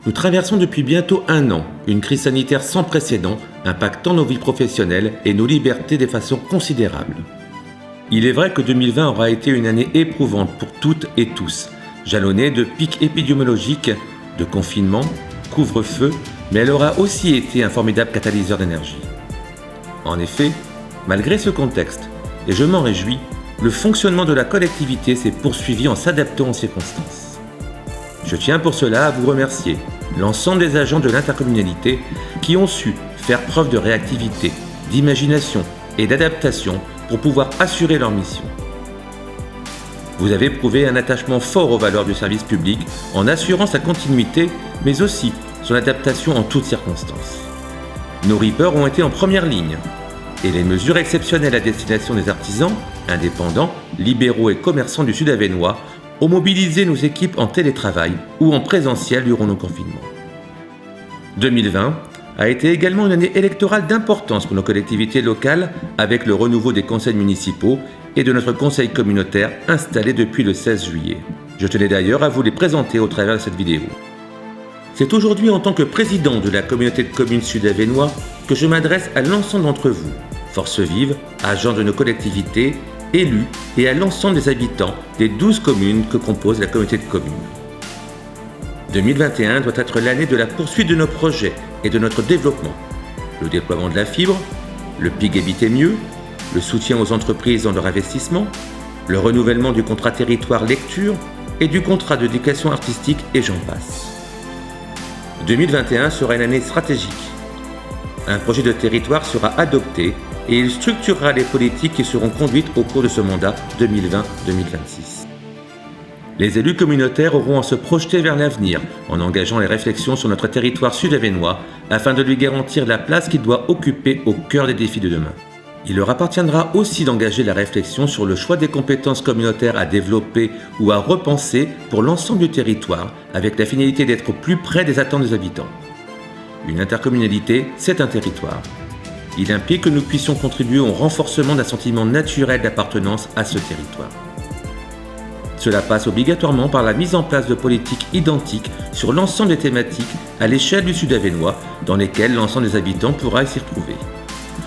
Nous traversons depuis bientôt 1 an une crise sanitaire sans précédent, impactant nos vies professionnelles et nos libertés de façon considérable. Il est vrai que 2020 aura été une année éprouvante pour toutes et tous, jalonnée de pics épidémiologiques, de confinement, couvre-feu, mais elle aura aussi été un formidable catalyseur d'énergie. En effet, malgré ce contexte, et je m'en réjouis, le fonctionnement de la collectivité s'est poursuivi en s'adaptant aux circonstances. Je tiens pour cela à vous remercier, l'ensemble des agents de l'intercommunalité qui ont su faire preuve de réactivité, d'imagination et d'adaptation pour pouvoir assurer leur mission. Vous avez prouvé un attachement fort aux valeurs du service public en assurant sa continuité, mais aussi son adaptation en toutes circonstances. Nos reapers ont été en première ligne, et les mesures exceptionnelles à destination des artisans, indépendants, libéraux et commerçants du Sud Avesnois ont mobilisé nos équipes en télétravail ou en présentiel durant nos confinements. 2020 a été également une année électorale d'importance pour nos collectivités locales avec le renouveau des conseils municipaux et de notre conseil communautaire installé depuis le 16 juillet. Je tenais d'ailleurs à vous les présenter au travers de cette vidéo. C'est aujourd'hui en tant que président de la communauté de communes Sud-Avesnois que je m'adresse à l'ensemble d'entre vous, forces vives, agents de nos collectivités, élus et à l'ensemble des habitants des 12 communes que compose la communauté de communes. 2021 doit être l'année de la poursuite de nos projets et de notre développement. Le déploiement de la fibre, le PIG Habiter Mieux, le soutien aux entreprises dans leur investissement, le renouvellement du contrat territoire lecture et du contrat d'éducation artistique et j'en passe. 2021 sera une année stratégique. Un projet de territoire sera adopté et il structurera les politiques qui seront conduites au cours de ce mandat 2020-2026. Les élus communautaires auront à se projeter vers l'avenir en engageant les réflexions sur notre territoire sud-avesnois afin de lui garantir la place qu'il doit occuper au cœur des défis de demain. Il leur appartiendra aussi d'engager la réflexion sur le choix des compétences communautaires à développer ou à repenser pour l'ensemble du territoire avec la finalité d'être au plus près des attentes des habitants. Une intercommunalité, c'est un territoire. Il implique que nous puissions contribuer au renforcement d'un sentiment naturel d'appartenance à ce territoire. Cela passe obligatoirement par la mise en place de politiques identiques sur l'ensemble des thématiques à l'échelle du Sud-Avesnois dans lesquelles l'ensemble des habitants pourra s'y retrouver.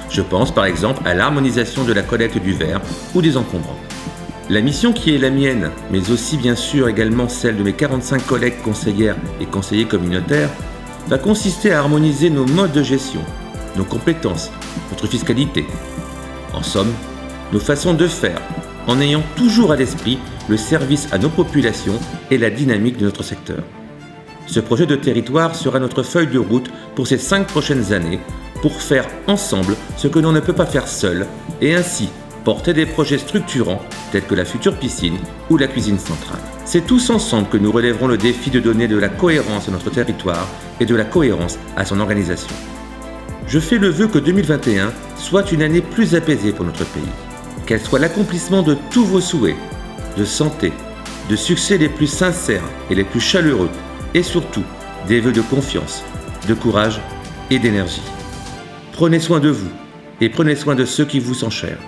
Je pense par exemple à l'harmonisation de la collecte du verre ou des encombrants. La mission qui est la mienne, mais aussi bien sûr également celle de mes 45 collègues conseillères et conseillers communautaires, va consister à harmoniser nos modes de gestion, nos compétences, notre fiscalité. En somme, nos façons de faire, en ayant toujours à l'esprit le service à nos populations et la dynamique de notre secteur. Ce projet de territoire sera notre feuille de route pour ces 5 prochaines années pour faire ensemble ce que l'on ne peut pas faire seul et ainsi porter des projets structurants tels que la future piscine ou la cuisine centrale. C'est tous ensemble que nous relèverons le défi de donner de la cohérence à notre territoire et de la cohérence à son organisation. Je fais le vœu que 2021 soit une année plus apaisée pour notre pays, qu'elle soit l'accomplissement de tous vos souhaits, de santé, de succès les plus sincères et les plus chaleureux, et surtout des vœux de confiance, de courage et d'énergie. Prenez soin de vous et prenez soin de ceux qui vous sont chers.